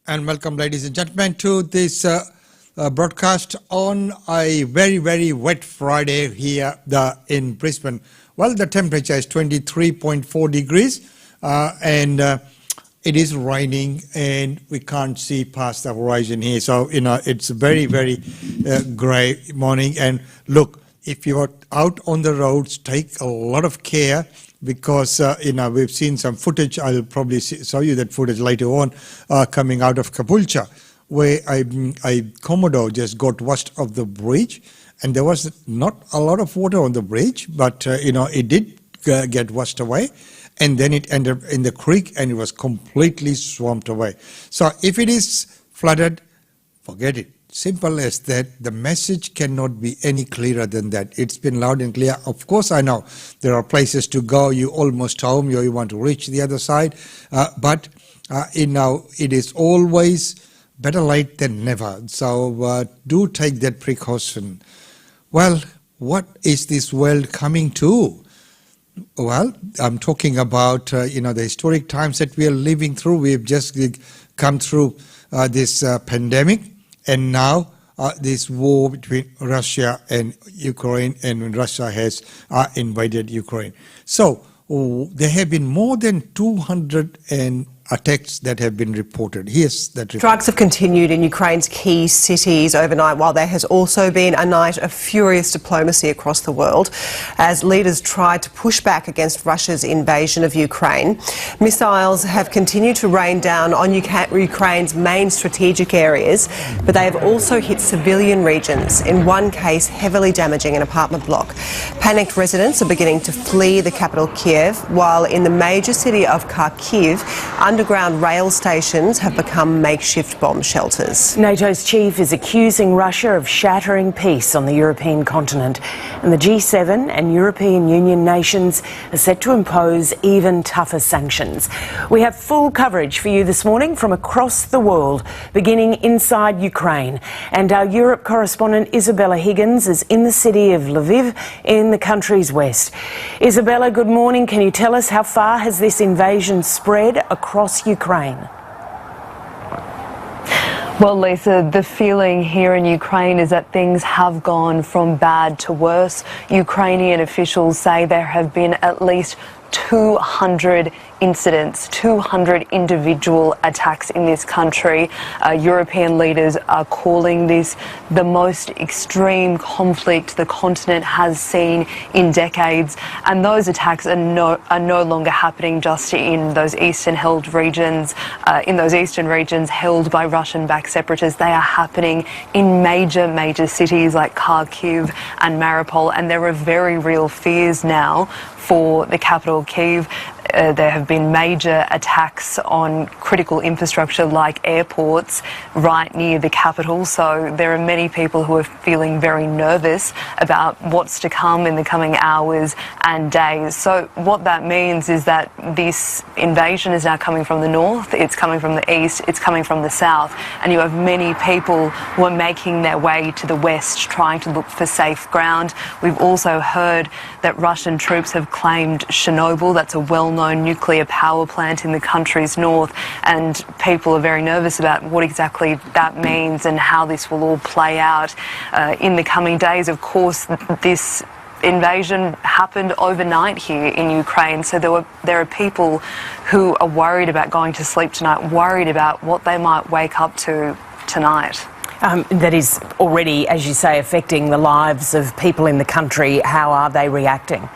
And welcome, ladies and gentlemen, to this broadcast on a very, very wet Friday here in Brisbane. Well, the temperature is 23.4 degrees and it is raining and we can't see past the horizon here. So, it's a very, very grey morning. And look, if you're out on the roads, take a lot of care because, we've seen some footage. I'll probably show you that footage later on coming out of Kapulcha, where a Commodore just got washed off the bridge. And there was not a lot of water on the bridge, but, it did get washed away. And then it ended up in the creek and it was completely swamped away. So if it is flooded, forget it. Simple as that. The message cannot be any clearer than that. It's been loud and clear. Of course, I know there are places to go. You're almost home. You want to reach the other side. But it is always better late than never. So do take that precaution. Well, what is this world coming to? Well, I'm talking about, the historic times that we are living through. We've just come through this pandemic. And now this war between Russia and Ukraine, and Russia has invaded Ukraine. So there have been more than 200 attacks that have been reported. Here's that report. Strikes have continued in Ukraine's key cities overnight, while there has also been a night of furious diplomacy across the world as leaders tried to push back against Russia's invasion of Ukraine. Missiles have continued to rain down on Ukraine's main strategic areas, but they have also hit civilian regions, in one case heavily damaging an apartment block. Panicked residents are beginning to flee the capital Kiev, while in the major city of Kharkiv, underground rail stations have become makeshift bomb shelters. NATO's chief is accusing Russia of shattering peace on the European continent, and the G7 and European Union nations are set to impose even tougher sanctions. We have full coverage for you this morning from across the world, beginning inside Ukraine. And our Europe correspondent Isabella Higgins is in the city of Lviv in the country's west. Isabella, good morning. Can you tell us how far has this invasion spread across Ukraine? Well, Lisa, the feeling here in Ukraine is that things have gone from bad to worse. Ukrainian officials say there have been at least 200 incidents, 200 individual attacks in this country. European leaders are calling this the most extreme conflict the continent has seen in decades. And those attacks are no longer happening just in those eastern regions held by Russian-backed separatists. They are happening in major cities like Kharkiv and Mariupol, and there are very real fears now for the capital, Kyiv. There have been major attacks on critical infrastructure like airports right near the capital, so there are many people who are feeling very nervous about what's to come in the coming hours and days. So what that means is that this invasion is now coming from the north, it's coming from the east, it's coming from the south, and you have many people who are making their way to the west trying to look for safe ground. We've also heard that Russian troops have claimed Chernobyl. That's a well-known nuclear power plant in the country's north, and people are very nervous about what exactly that means and how this will all play out in the coming days. Of course, this invasion happened overnight here in Ukraine, so there are people who are worried about going to sleep tonight, worried about what they might wake up to tonight. That is already, as you say, affecting the lives of people in the country. How are they reacting?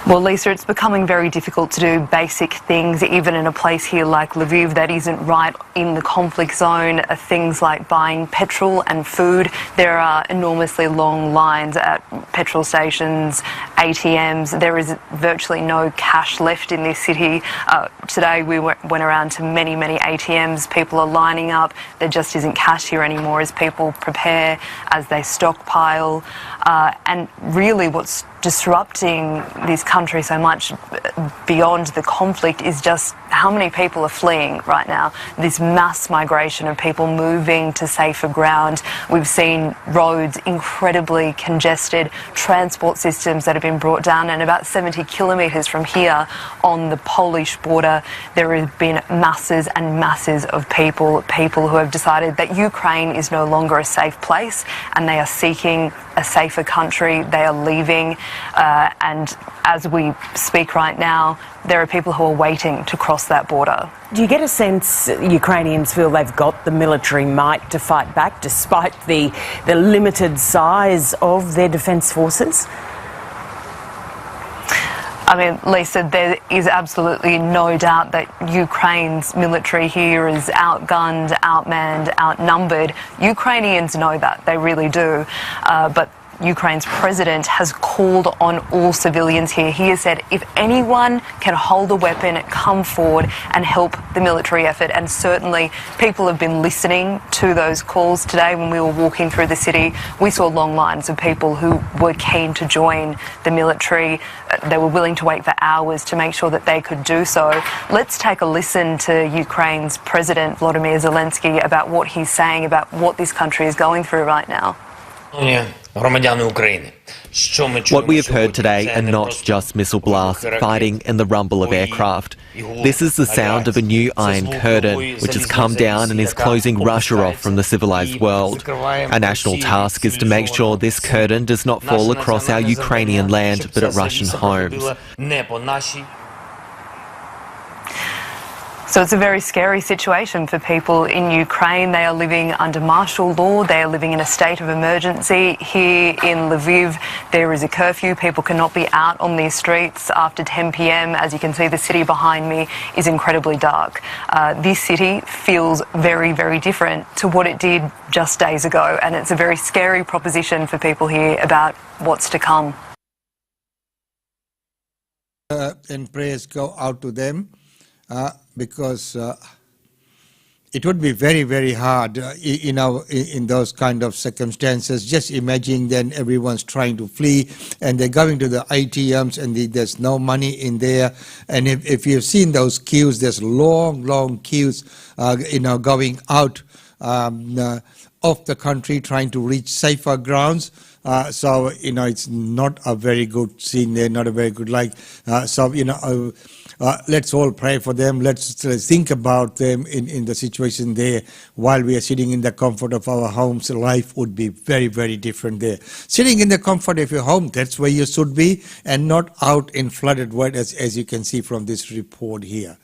Well, Lisa, it's becoming very difficult to do basic things, even in a place here like Lviv that isn't right in the conflict zone. Things like buying petrol and food. There are enormously long lines at petrol stations, ATMs. There is virtually no cash left in this city. Today we went around to many ATMs. People are lining up. There just isn't cash here anymore as people prepare, as they stockpile. And really what's disrupting this country so much beyond the conflict is just how many people are fleeing right now. This mass migration of people moving to safer ground. We've seen roads incredibly congested, transport systems that have been brought down, and about 70 kilometres from here on the Polish border there have been masses and masses of people who have decided that Ukraine is no longer a safe place and they are seeking a safer country. They are leaving, and as we speak right now, there are people who are waiting to cross that border. Do you get a sense Ukrainians feel they've got the military might to fight back despite the limited size of their defence forces? I mean, Lisa, there is absolutely no doubt that Ukraine's military here is outgunned, outmanned, outnumbered. Ukrainians know that, they really do. But Ukraine's president has called on all civilians here. He has said if anyone can hold a weapon, come forward and help the military effort. And certainly people have been listening to those calls today. When we were walking through the city, we saw long lines of people who were keen to join the military. They were willing to wait for hours to make sure that they could do so. Let's take a listen to Ukraine's President Volodymyr Zelensky about what he's saying about what this country is going through right now. What we have heard today are not just missile blasts, fighting and the rumble of aircraft. This is the sound of a new Iron Curtain, which has come down and is closing Russia off from the civilized world. Our national task is to make sure this curtain does not fall across our Ukrainian land, but at Russian homes. So it's a very scary situation for people in Ukraine. They are living under martial law. They are living in a state of emergency. Here in Lviv, there is a curfew. People cannot be out on these streets after 10 p.m. As you can see, the city behind me is incredibly dark. This city feels very, very different to what it did just days ago. And it's a very scary proposition for people here about what's to come. And prayers go out to them. Because it would be very, very hard, in those kind of circumstances. Just imagine then everyone's trying to flee and they're going to the ATMs and there's no money in there. And if you've seen those queues, there's long, long queues, going out of the country trying to reach safer grounds. So, it's not a very good scene there, not a very good let's all pray for them. Let's think about them in the situation there. While we are sitting in the comfort of our homes, life would be very, very different there. Sitting in the comfort of your home, that's where you should be, and not out in flooded water, as you can see from this report here.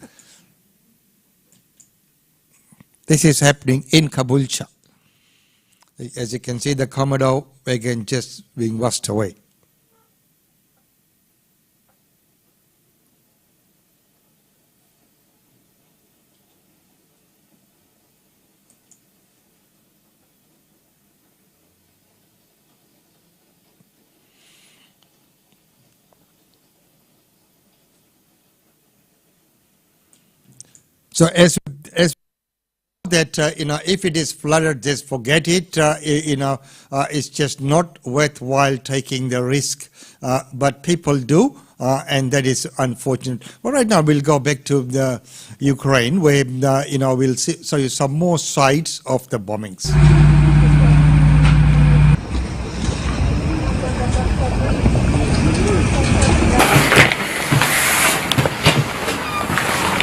This is happening in Kabulcha. As you can see, the Commodore, again, just being washed away. So as that, if it is flooded, just forget it. It's just not worthwhile taking the risk. But people do, and that is unfortunate. But right now we'll go back to the Ukraine, where we'll show you some more sides of the bombings.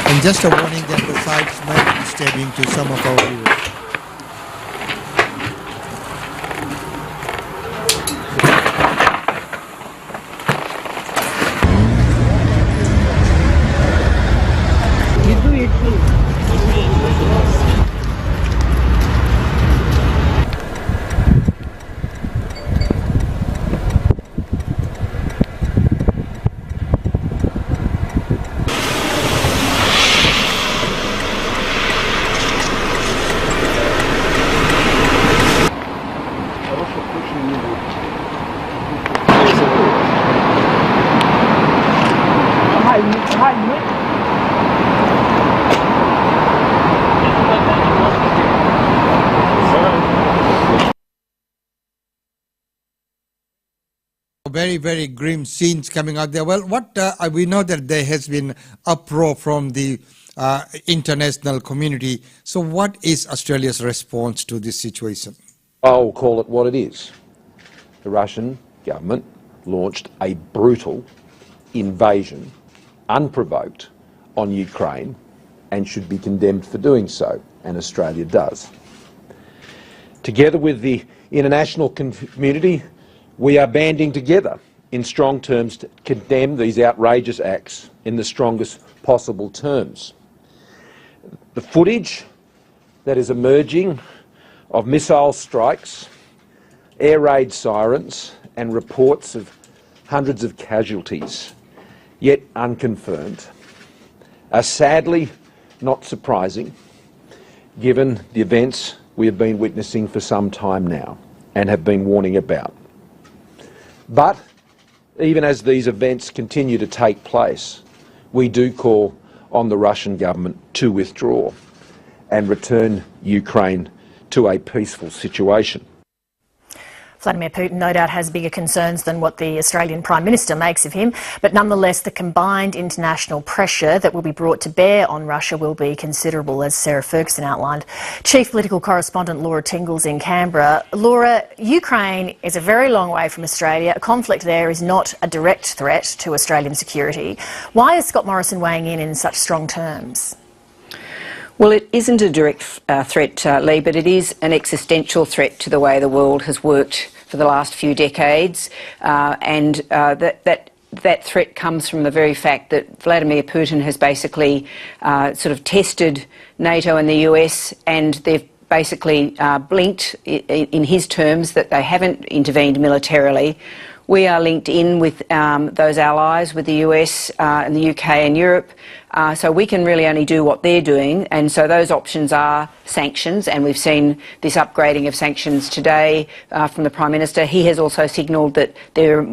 And just a warning that the sites might be disturbing to some of our viewers. very, very grim scenes coming out there. Well, we know that there has been uproar from the international community. So what is Australia's response to this situation? I'll call it what it is. The Russian government launched a brutal invasion, unprovoked, on Ukraine and should be condemned for doing so, and Australia does. Together with the international community, we are banding together in strong terms to condemn these outrageous acts in the strongest possible terms. The footage that is emerging of missile strikes, air raid sirens and reports of hundreds of casualties, yet unconfirmed, are sadly not surprising given the events we have been witnessing for some time now and have been warning about. But even as these events continue to take place, we do call on the Russian government to withdraw and return Ukraine to a peaceful situation. Vladimir Putin no doubt has bigger concerns than what the Australian Prime Minister makes of him, but nonetheless the combined international pressure that will be brought to bear on Russia will be considerable, as Sarah Ferguson outlined. Chief Political Correspondent Laura Tingle's in Canberra. Laura, Ukraine is a very long way from Australia. A conflict there is not a direct threat to Australian security. Why is Scott Morrison weighing in such strong terms? Well, it isn't a direct threat, Lee, but it is an existential threat to the way the world has worked for the last few decades, that threat comes from the very fact that Vladimir Putin has basically sort of tested NATO and the US, and they've basically blinked in his terms that they haven't intervened militarily. We are linked in with those allies, with the US and the UK and Europe, so we can really only do what they're doing, and so those options are sanctions, and we've seen this upgrading of sanctions today from the Prime Minister. He has also signalled that there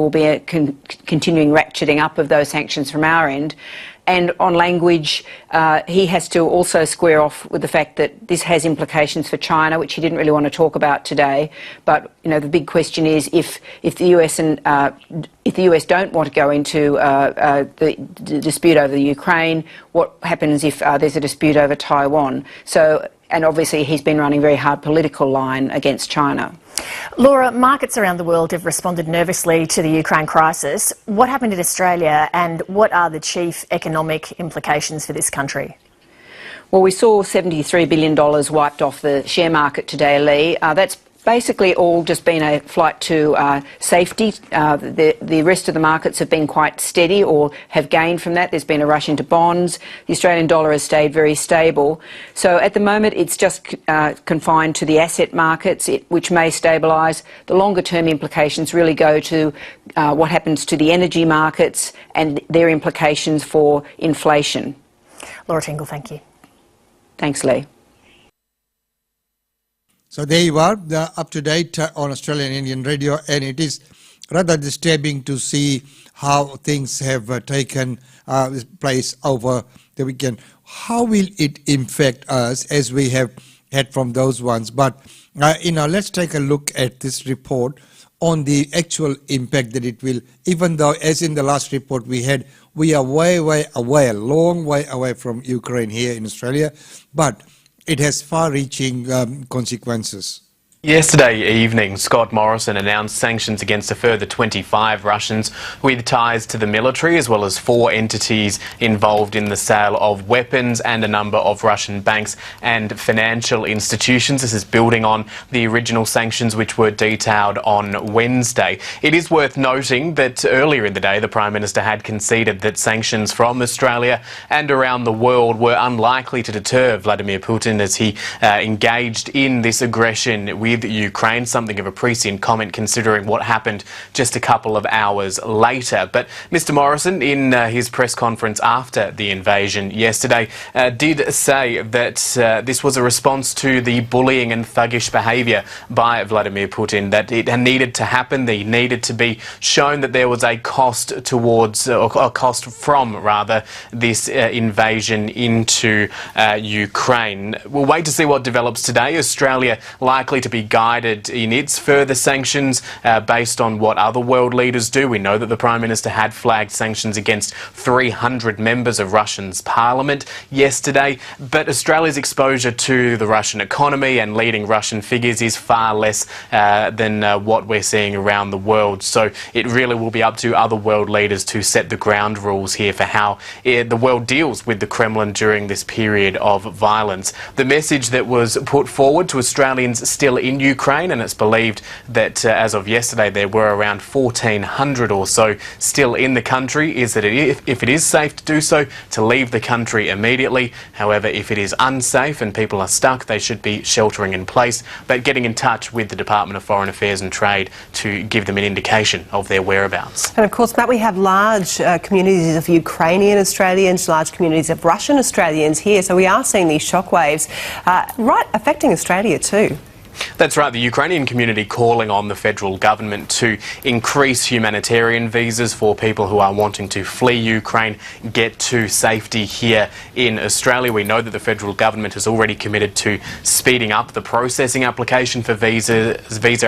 will be a continuing ratcheting up of those sanctions from our end. And on language, he has to also square off with the fact that this has implications for China, which he didn't really want to talk about today. But you know, the big question is if the US if the US don't want to go into the dispute over the Ukraine, what happens if there's a dispute over Taiwan? So, and obviously he's been running a very hard political line against China. Laura, markets around the world have responded nervously to the Ukraine crisis. What happened in Australia, and what are the chief economic implications for this country? Well, we saw $73 billion wiped off the share market today, Lee. That's basically all just been a flight to safety. The rest of the markets have been quite steady or have gained from that. There's been a rush into bonds. The Australian dollar has stayed very stable. So at the moment it's just confined to the asset markets, which may stabilise. The longer term implications really go to what happens to the energy markets and their implications for inflation. Laura Tingle, thank you. Thanks, Lee. So there you are, up to date on Australian Indian Radio, and it is rather disturbing to see how things have taken place over the weekend. How will it affect us, as we have had from those ones? But let's take a look at this report on the actual impact that it will. Even though, as in the last report we had, we are way away, a long way away from Ukraine here in Australia, but it has far-reaching consequences. Yesterday evening, Scott Morrison announced sanctions against a further 25 Russians with ties to the military, as well as 4 entities involved in the sale of weapons and a number of Russian banks and financial institutions. This is building on the original sanctions which were detailed on Wednesday. It is worth noting that earlier in the day, the Prime Minister had conceded that sanctions from Australia and around the world were unlikely to deter Vladimir Putin as he engaged in this aggression with Ukraine, something of a prescient comment considering what happened just a couple of hours later. But Mr Morrison, in his press conference after the invasion yesterday, did say that this was a response to the bullying and thuggish behaviour by Vladimir Putin, that it needed to happen, that he needed to be shown that there was a cost towards, or a cost from, rather, this invasion into Ukraine. We'll wait to see what develops today. Australia likely to be be guided in its further sanctions based on what other world leaders do. We know that the Prime Minister had flagged sanctions against 300 members of Russia's parliament yesterday, but Australia's exposure to the Russian economy and leading Russian figures is far less than what we're seeing around the world. So it really will be up to other world leaders to set the ground rules here for how the world deals with the Kremlin during this period of violence. The message that was put forward to Australians still in Ukraine, and it's believed that as of yesterday there were around 1,400 or so still in the country, is that if it is safe to do so, to leave the country immediately. However, if it is unsafe and people are stuck, they should be sheltering in place, but getting in touch with the Department of Foreign Affairs and Trade to give them an indication of their whereabouts. And of course, Matt, we have large communities of Ukrainian Australians, large communities of Russian Australians here, so we are seeing these shockwaves right affecting Australia too. That's right, the Ukrainian community calling on the federal government to increase humanitarian visas for people who are wanting to flee Ukraine, get to safety here in Australia. We know that the federal government has already committed to speeding up the processing application for visa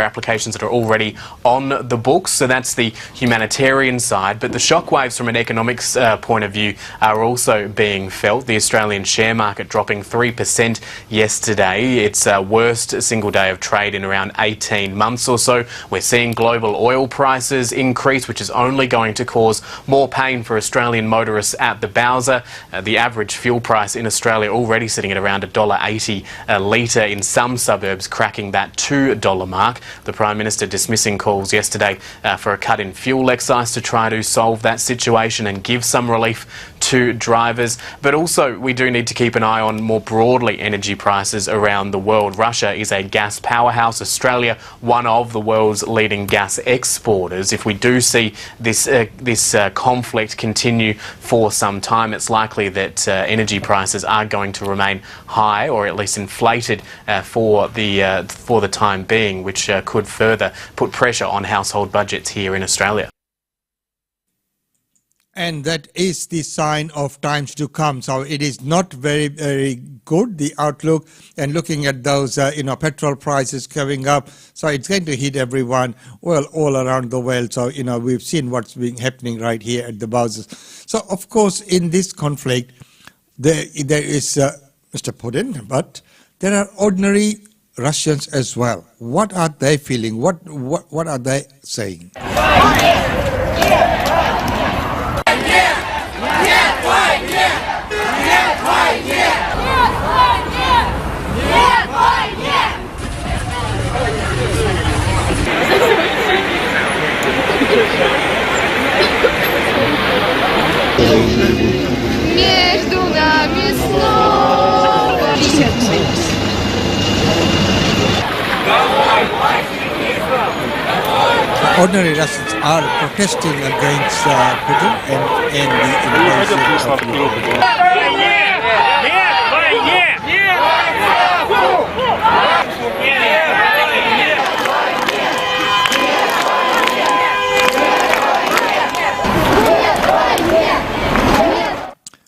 applications that are already on the books. So that's the humanitarian side, but the shockwaves from an economics point of view are also being felt. The Australian share market dropping 3% yesterday. It's worst single day of trade in around 18 months or so. We're seeing global oil prices increase, which is only going to cause more pain for Australian motorists at the Bowser. The average fuel price in Australia already sitting at around $1.80 a litre, in some suburbs cracking that $2 mark. The Prime Minister dismissing calls yesterday for a cut in fuel excise to try to solve that situation and give some relief to drivers. But also we do need to keep an eye on more broadly energy prices around the world. Russia is a gas powerhouse. Australia, one of the world's leading gas exporters. If we do see this conflict continue for some time, it's likely that energy prices are going to remain high, or at least inflated for the time being, which could further put pressure on household budgets here in Australia. And that is the sign of times to come. So it is not very, very good, the outlook. And looking at those, petrol prices coming up. So it's going to hit everyone, well, all around the world. So, we've seen what's been happening right here at the Bowsers. So, of course, in this conflict, there is Mr. Putin, but there are ordinary Russians as well. What are they feeling? What are they saying? Между нами снова. Ordinary Russians are protesting against Putin and the invasion of Ukraine.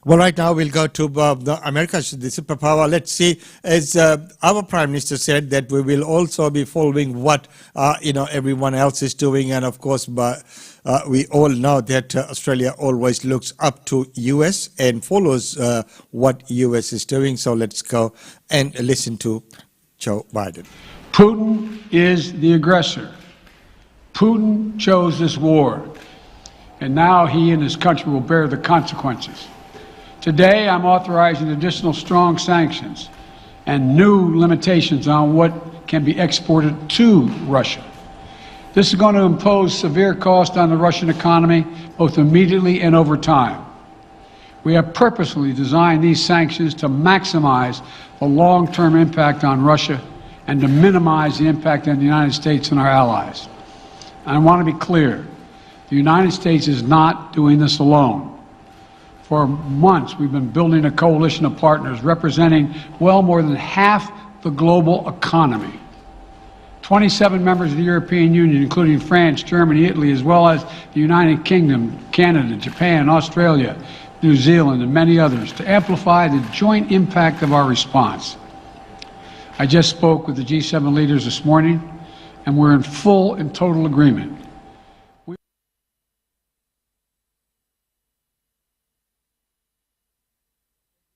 Well, right now we'll go to America, the superpower. Let's see, as our Prime Minister said, that we will also be following what everyone else is doing, and of course, we all know that Australia always looks up to US and follows what US is doing. So let's go and listen to Joe Biden. Putin is the aggressor. Putin chose this war, and now he and his country will bear the consequences. Today, I'm authorizing additional strong sanctions and new limitations on what can be exported to Russia. This is going to impose severe cost on the Russian economy, both immediately and over time. We have purposely designed these sanctions to maximize the long-term impact on Russia and to minimize the impact on the United States and our allies. And I want to be clear, the United States is not doing this alone. For months, we've been building a coalition of partners representing well more than half the global economy. 27 members of the European Union, including France, Germany, Italy, as well as the United Kingdom, Canada, Japan, Australia, New Zealand, and many others, to amplify the joint impact of our response. I just spoke with the G7 leaders this morning, and we're in full and total agreement.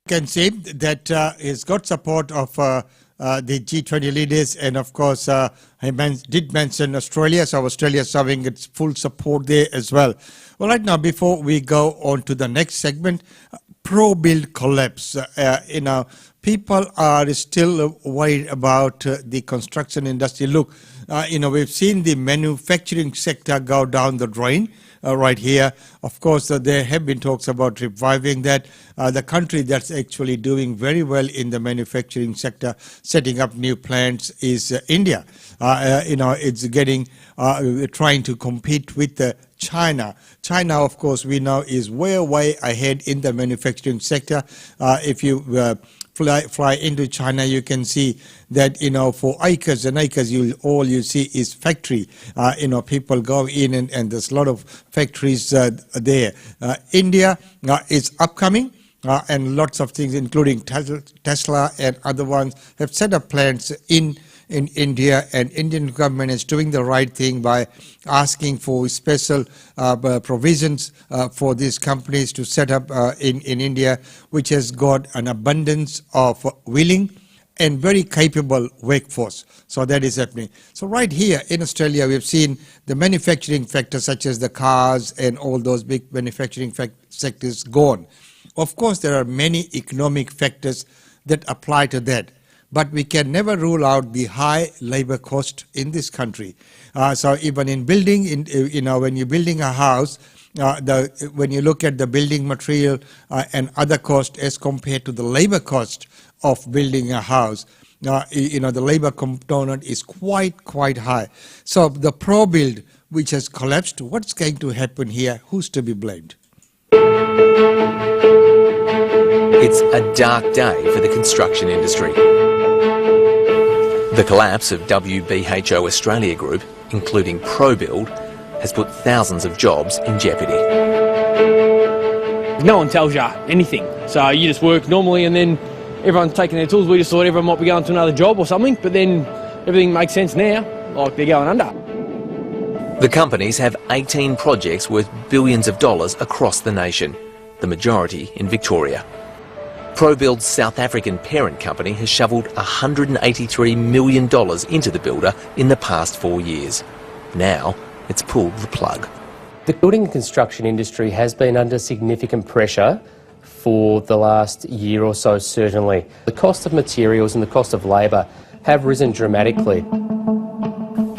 Can see that he's got support of the G20 leaders, and of course he did mention Australia, so Australia is having its full support there as well. Well, right now, before we go on to the next segment, pro-build collapse. People are still worried about the construction industry. Look, we've seen the manufacturing sector go down the drain. Right here, of course, there have been talks about reviving that. The country that's actually doing very well in the manufacturing sector, setting up new plants, is India. It's getting trying to compete with China. China, of course, we know is way ahead in the manufacturing sector. If you fly into China, you can see that for acres and acres, all you see is factory. People go in and there's a lot of factories there. India is upcoming. And lots of things, including Tesla and other ones, have set up plants in India, and Indian government is doing the right thing by asking for special provisions for these companies to set up in India, which has got an abundance of willing and very capable workforce. So that is happening. So right here in Australia, we've seen the manufacturing factors such as the cars and all those big manufacturing sectors gone. Of course, there are many economic factors that apply to that, but we can never rule out the high labor cost in this country. So even in building, when you're building a house, when you look at the building material and other costs as compared to the labor cost of building a house, the labor component is quite high. So the pro-build, which has collapsed, what's going to happen here? Who's to be blamed? It's a dark day for the construction industry. The collapse of WBHO Australia Group, including ProBuild, has put thousands of jobs in jeopardy. No one tells you anything, so you just work normally and then everyone's taking their tools. We just thought everyone might be going to another job or something, but then everything makes sense now, like they're going under. The companies have 18 projects worth billions of dollars across the nation, the majority in Victoria. ProBuild's South African parent company has shoveled $183 million into the builder in the past 4 years. Now, it's pulled the plug. The building and construction industry has been under significant pressure for the last year or so, certainly. The cost of materials and the cost of labour have risen dramatically.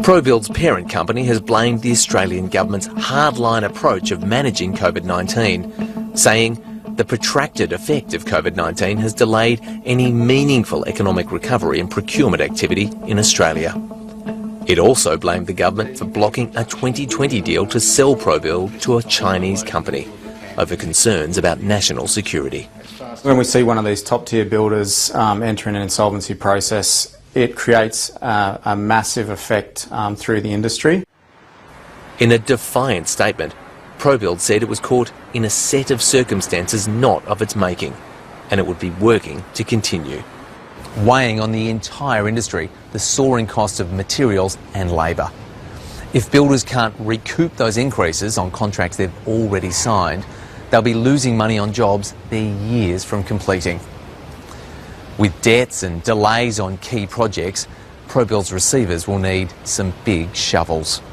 ProBuild's parent company has blamed the Australian government's hardline approach of managing COVID-19, saying the protracted effect of COVID-19 has delayed any meaningful economic recovery and procurement activity in Australia. It also blamed the government for blocking a 2020 deal to sell ProBuild to a Chinese company over concerns about national security. When we see one of these top-tier builders entering an insolvency process, it creates a massive effect through the industry. In a defiant statement, ProBuild said it was caught in a set of circumstances not of its making, and it would be working to continue. Weighing on the entire industry, the soaring cost of materials and labour. If builders can't recoup those increases on contracts they've already signed, they'll be losing money on jobs they're years from completing. With debts and delays on key projects, ProBuild's receivers will need some big shovels.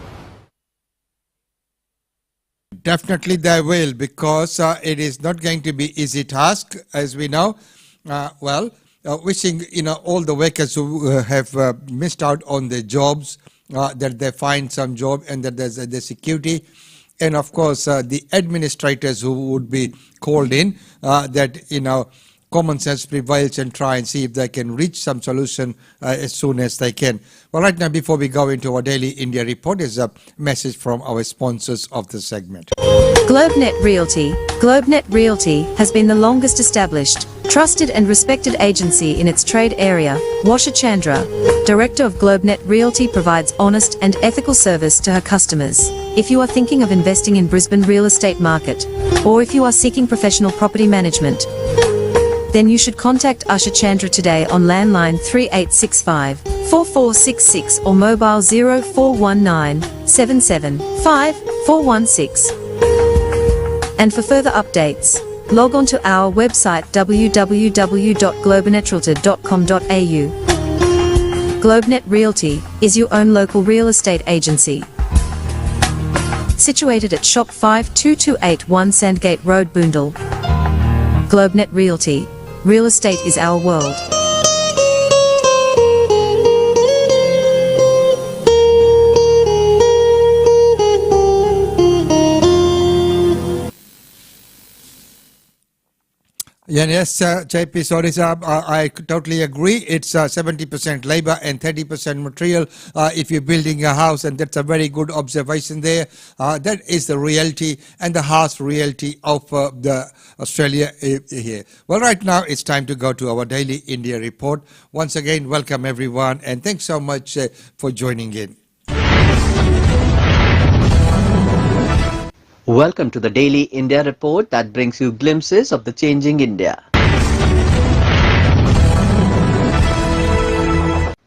Definitely they will, because it is not going to be easy task, as we know. Wishing all the workers who have missed out on their jobs, that they find some job and that there's the security, and of course the administrators who would be called in, that common sense prevails and try and see if they can reach some solution as soon as they can. Well, right now, before we go into our daily India report, is a message from our sponsors of the segment. GlobeNet Realty. GlobeNet Realty has been the longest established, trusted and respected agency in its trade area. Washa Chandra, Director of GlobeNet Realty, provides honest and ethical service to her customers. If you are thinking of investing in Brisbane real estate market, or if you are seeking professional property management, then you should contact Usha Chandra today on landline 3865 4466 or mobile 0419 775 416. And for further updates, log on to our website www.globenetralty.com.au. GlobeNet Realty is your own local real estate agency. Situated at Shop 52281 Sandgate Road, Boondall. GlobeNet Realty. Real estate is our world. Yes, JP, sorry, sir. I totally agree. It's 70% labor and 30% material if you're building a house, and that's a very good observation there. That is the reality and the harsh reality of the Australia here. Well, right now it's time to go to our daily India report. Once again, welcome everyone, and thanks so much for joining in. Welcome to the Daily India Report that brings you glimpses of the changing India.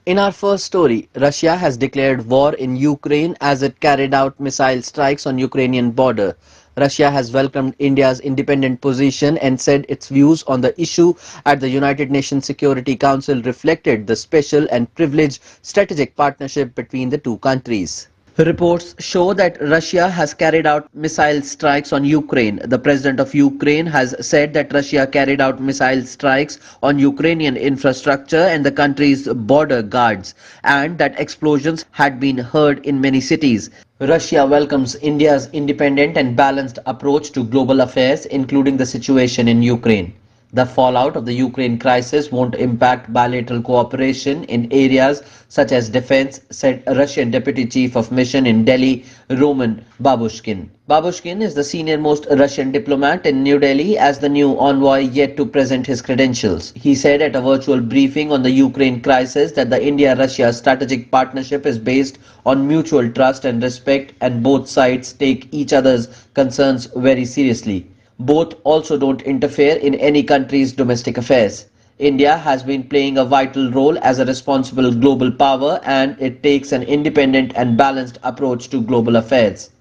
In our first story, Russia has declared war in Ukraine as it carried out missile strikes on Ukrainian border. Russia has welcomed India's independent position and said its views on the issue at the United Nations Security Council reflected the special and privileged strategic partnership between the two countries. Reports show that Russia has carried out missile strikes on Ukraine. The president of Ukraine has said that Russia carried out missile strikes on Ukrainian infrastructure and the country's border guards, and that explosions had been heard in many cities. Russia welcomes India's independent and balanced approach to global affairs, including the situation in Ukraine. The fallout of the Ukraine crisis won't impact bilateral cooperation in areas such as defense, said Russian Deputy Chief of Mission in Delhi, Roman Babushkin. Babushkin is the senior-most Russian diplomat in New Delhi as the new envoy yet to present his credentials. He said at a virtual briefing on the Ukraine crisis that the India-Russia strategic partnership is based on mutual trust and respect, and both sides take each other's concerns very seriously. Both also don't interfere in any country's domestic affairs. India has been playing a vital role as a responsible global power, and it takes an independent and balanced approach to global affairs.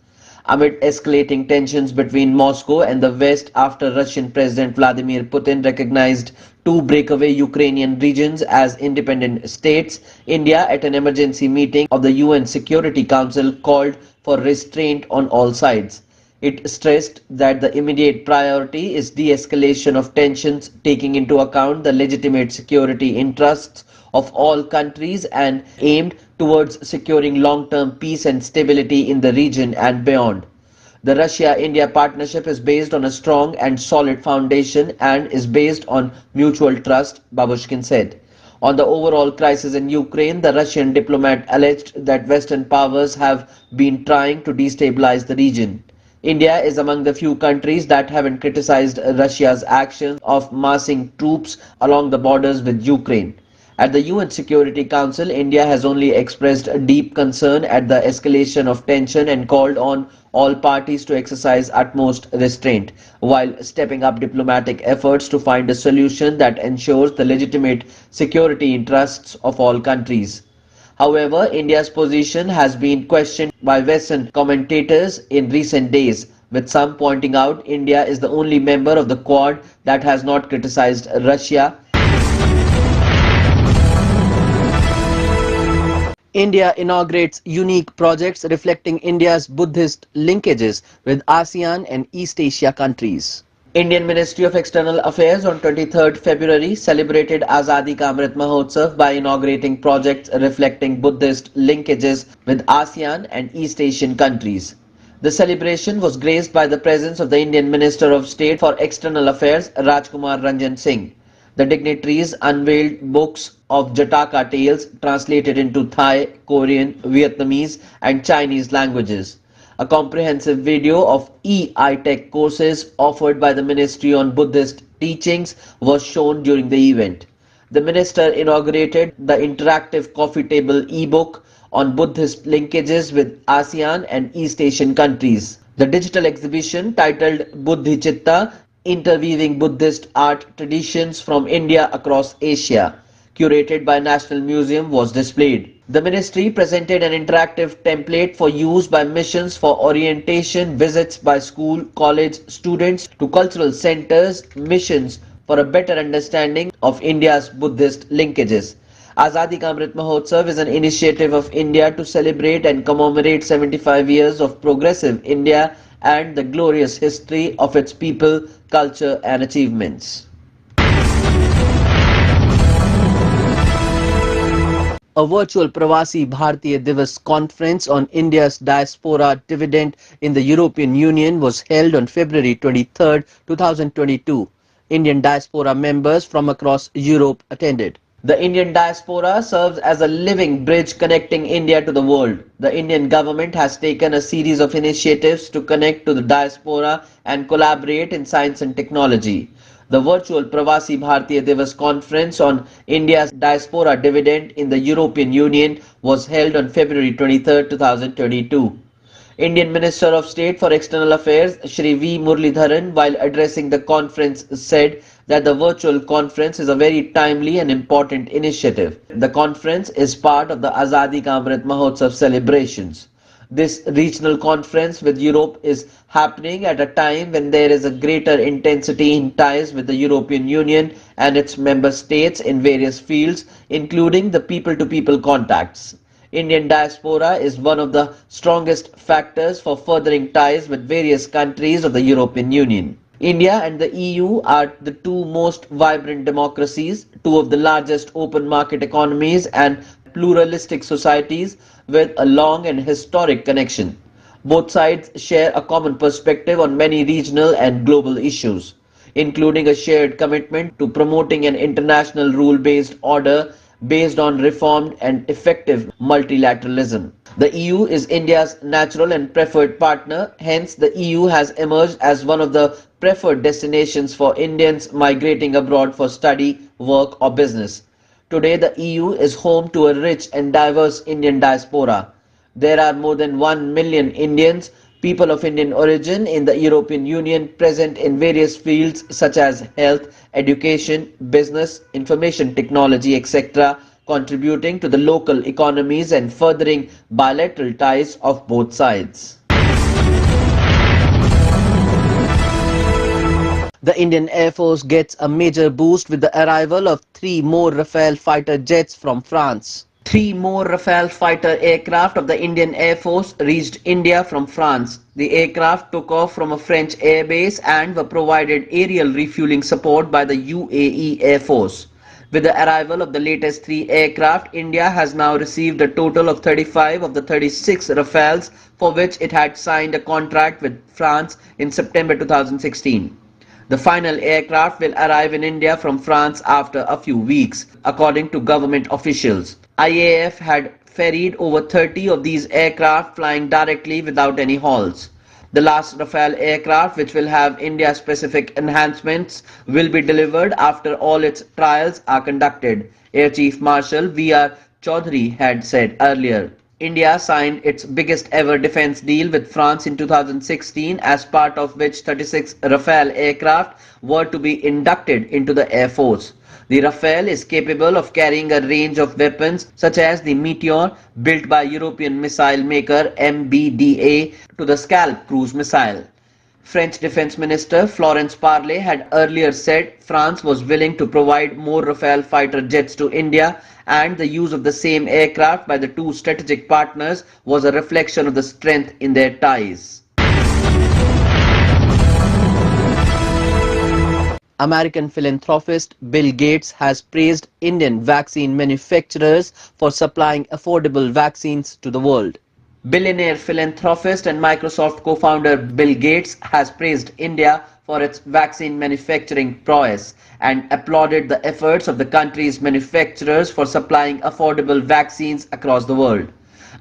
Amid escalating tensions between Moscow and the West after Russian President Vladimir Putin recognized two breakaway Ukrainian regions as independent states, India at an emergency meeting of the UN Security Council called for restraint on all sides. It stressed that the immediate priority is de-escalation of tensions, taking into account the legitimate security interests of all countries and aimed towards securing long-term peace and stability in the region and beyond. The Russia-India partnership is based on a strong and solid foundation and is based on mutual trust, Babushkin said. On the overall crisis in Ukraine, the Russian diplomat alleged that Western powers have been trying to destabilize the region. India is among the few countries that haven't criticized Russia's action of massing troops along the borders with Ukraine. At the UN Security Council, India has only expressed a deep concern at the escalation of tension and called on all parties to exercise utmost restraint, while stepping up diplomatic efforts to find a solution that ensures the legitimate security interests of all countries. However, India's position has been questioned by Western commentators in recent days, with some pointing out India is the only member of the Quad that has not criticized Russia. India inaugurates unique projects reflecting India's Buddhist linkages with ASEAN and East Asia countries. Indian Ministry of External Affairs on 23rd February celebrated Azadi Ka Amrit Mahotsav by inaugurating projects reflecting Buddhist linkages with ASEAN and East Asian countries. The celebration was graced by the presence of the Indian Minister of State for External Affairs, Rajkumar Ranjan Singh. The dignitaries unveiled books of Jataka tales translated into Thai, Korean, Vietnamese and Chinese languages. A comprehensive video of e-iTech courses offered by the Ministry on Buddhist teachings was shown during the event. The minister inaugurated the interactive coffee table e-book on Buddhist linkages with ASEAN and East Asian countries. The digital exhibition titled Buddhi Chitta Interweaving Buddhist art traditions from India across Asia, curated by National Museum, was displayed. The ministry presented an interactive template for use by missions for orientation, visits by school, college students to cultural centers, missions for a better understanding of India's Buddhist linkages. Azadi Ka Amrit Mahotsav is an initiative of India to celebrate and commemorate 75 years of progressive India and the glorious history of its people, culture and achievements. A virtual Pravasi Bharatiya Divas conference on India's diaspora dividend in the European Union was held on February 23, 2022. Indian diaspora members from across Europe attended. The Indian diaspora serves as a living bridge connecting India to the world. The Indian government has taken a series of initiatives to connect to the diaspora and collaborate in science and technology. The virtual Pravasi Bharatiya Divas conference on India's diaspora dividend in the European Union was held on February 23, 2022. Indian Minister of State for External Affairs Shri V. Muralidharan, while addressing the conference, said that the virtual conference is a very timely and important initiative. The conference is part of the Azadi Ka Amrit Mahotsav celebrations. This regional conference with Europe is happening at a time when there is a greater intensity in ties with the European Union and its member states in various fields, including the people-to-people contacts. Indian diaspora is one of the strongest factors for furthering ties with various countries of the European Union. India and the EU are the two most vibrant democracies, two of the largest open market economies and pluralistic societies with a long and historic connection. Both sides share a common perspective on many regional and global issues, including a shared commitment to promoting an international rule-based order based on reformed and effective multilateralism. The EU is India's natural and preferred partner, hence the EU has emerged as one of the preferred destinations for Indians migrating abroad for study, work or business. Today the EU is home to a rich and diverse Indian diaspora. There are more than 1 million Indians, people of Indian origin in the European Union present in various fields such as health, education, business, information technology, etc., contributing to the local economies and furthering bilateral ties of both sides. The Indian Air Force gets a major boost with the arrival of 3 more Rafale fighter jets from France. 3 more Rafale fighter aircraft of the Indian Air Force reached India from France. The aircraft took off from a French airbase and were provided aerial refueling support by the UAE Air Force. With the arrival of the latest 3 aircraft, India has now received a total of 35 of the 36 Rafales for which it had signed a contract with France in September 2016. The final aircraft will arrive in India from France after a few weeks, according to government officials. IAF had ferried over 30 of these aircraft flying directly without any halts. The last Rafale aircraft, which will have India-specific enhancements, will be delivered after all its trials are conducted, Air Chief Marshal V.R. Chaudhary had said earlier. India signed its biggest ever defense deal with France in 2016, as part of which 36 Rafale aircraft were to be inducted into the Air Force. The Rafale is capable of carrying a range of weapons such as the Meteor, built by European missile maker MBDA, to the Scalp cruise missile. French Defense Minister Florence Parly had earlier said France was willing to provide more Rafale fighter jets to India, and the use of the same aircraft by the two strategic partners was a reflection of the strength in their ties. American philanthropist Bill Gates has praised Indian vaccine manufacturers for supplying affordable vaccines to the world. Billionaire philanthropist and Microsoft co-founder Bill Gates has praised India for its vaccine manufacturing prowess and applauded the efforts of the country's manufacturers for supplying affordable vaccines across the world.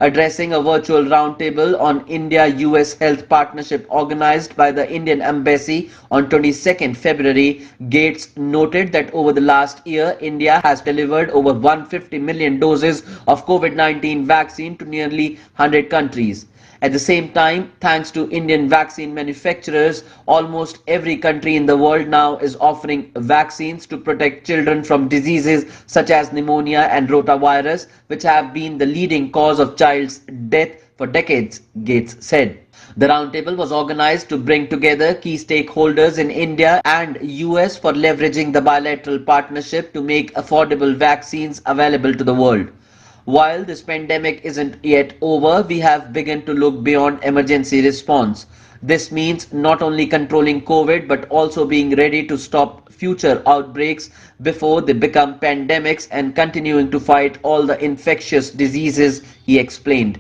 Addressing a virtual roundtable on India-US health partnership organized by the Indian Embassy on 22nd February, Gates noted that over the last year, India has delivered over 150 million doses of COVID-19 vaccine to nearly 100 countries. At the same time, thanks to Indian vaccine manufacturers, almost every country in the world now is offering vaccines to protect children from diseases such as pneumonia and rotavirus, which have been the leading cause of child's death for decades, Gates said. The roundtable was organized to bring together key stakeholders in India and US for leveraging the bilateral partnership to make affordable vaccines available to the world. While this pandemic isn't yet over, we have begun to look beyond emergency response. This means not only controlling COVID, but also being ready to stop future outbreaks before they become pandemics and continuing to fight all the infectious diseases, he explained.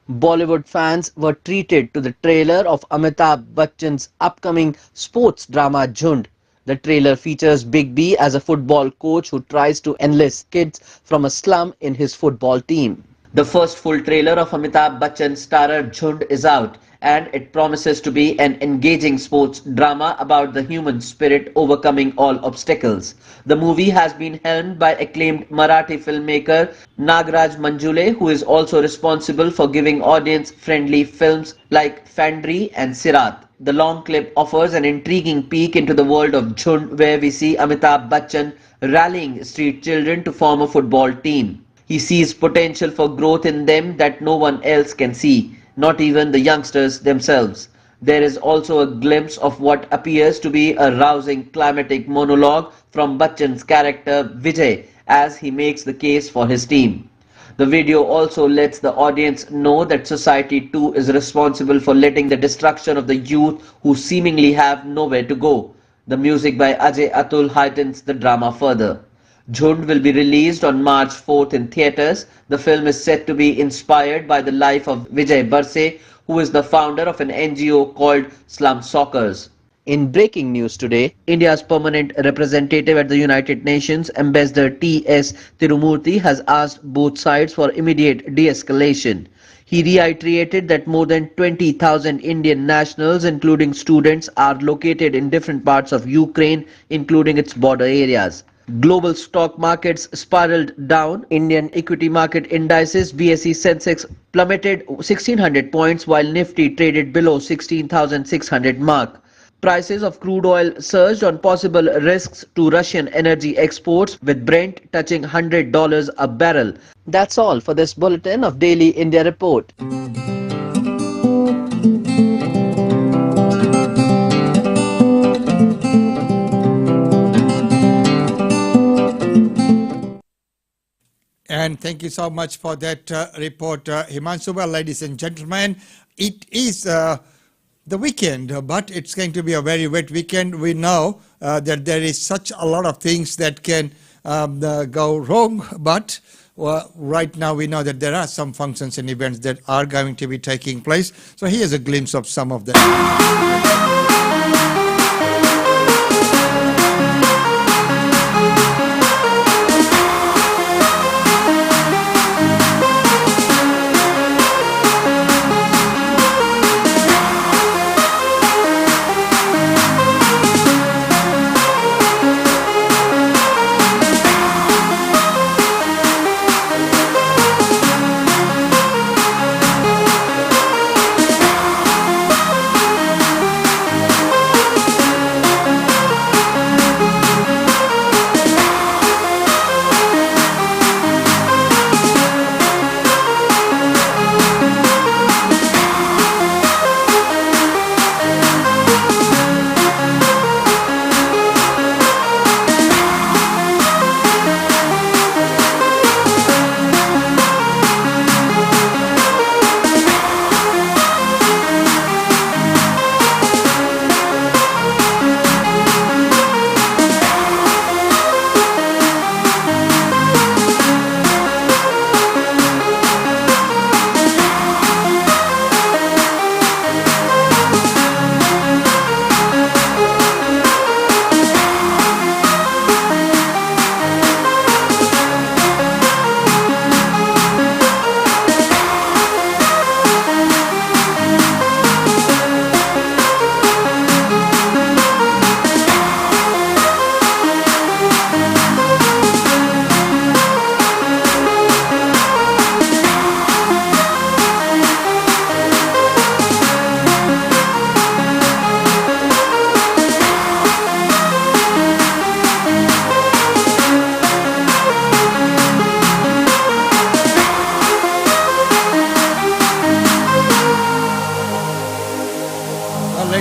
Bollywood fans were treated to the trailer of Amitabh Bachchan's upcoming sports drama Jhund. The trailer features Big B as a football coach who tries to enlist kids from a slum in his football team. The first full trailer of Amitabh Bachchan starrer Jhund is out, and it promises to be an engaging sports drama about the human spirit overcoming all obstacles. The movie has been helmed by acclaimed Marathi filmmaker Nagraj Manjule, who is also responsible for giving audience-friendly films like Fandri and Sirat. The long clip offers an intriguing peek into the world of Jhund, where we see Amitabh Bachchan rallying street children to form a football team. He sees potential for growth in them that no one else can see, not even the youngsters themselves. There is also a glimpse of what appears to be a rousing climatic monologue from Bachchan's character Vijay as he makes the case for his team. The video also lets the audience know that society too is responsible for letting the destruction of the youth who seemingly have nowhere to go. The music by Ajay Atul heightens the drama further. Jhund will be released on March 4th in theatres. The film is said to be inspired by the life of Vijay Barse, who is the founder of an NGO called Slum Soccers. In breaking news today, India's permanent representative at the United Nations, Ambassador T.S. Tirumurti, has asked both sides for immediate de-escalation. He reiterated that more than 20,000 Indian nationals, including students, are located in different parts of Ukraine, including its border areas. Global stock markets spiraled down. Indian equity market indices BSE Sensex plummeted 1600 points while Nifty traded below 16,600 mark. Prices of crude oil surged on possible risks to Russian energy exports, with Brent touching $100 a barrel. That's all for this bulletin of Daily India Report. And thank you so much for that report, Himanshu. Well, ladies and gentlemen, it is the weekend, but it's going to be a very wet weekend. We know that there is such a lot of things that can go wrong, but right now we know that there are some functions and events that are going to be taking place. So here's a glimpse of some of them.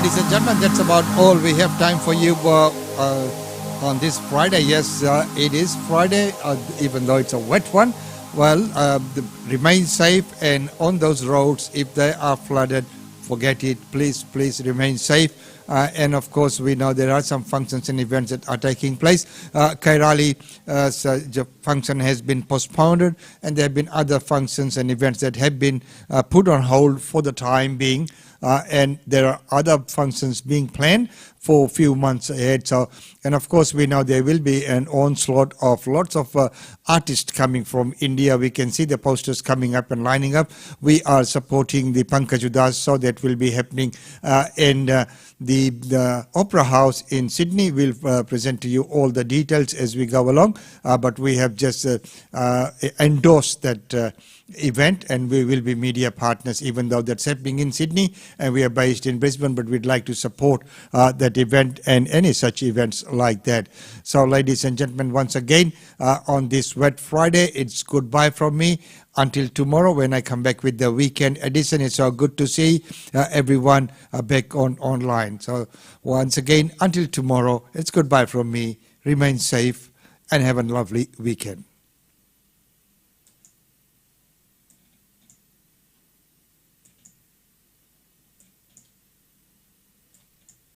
ladies and gentlemen, that's about all we have time for you on this Friday. Yes, it is Friday, even though it's a wet one. Well, remain safe, and on those roads, if they are flooded, forget it. Please remain safe. And of course, we know there are some functions and events that are taking place. Kairali's function has been postponed, and there have been other functions and events that have been put on hold for the time being. And there are other functions being planned for a few months ahead. So, and of course, we know there will be an onslaught of lots of artists coming from India. We can see the posters coming up and lining up. We are supporting the Pankaj Udas, so that will be happening. And the Opera House in Sydney will present to you all the details as we go along. But we have just endorsed that event, and we will be media partners, even though that's happening in Sydney and we are based in Brisbane, but we'd like to support that event and any such events like that. So ladies and gentlemen, once again, on this wet Friday, it's goodbye from me until tomorrow when I come back with the weekend edition. It's so good to see everyone back online. So once again, until tomorrow, it's goodbye from me. Remain safe and have a lovely weekend.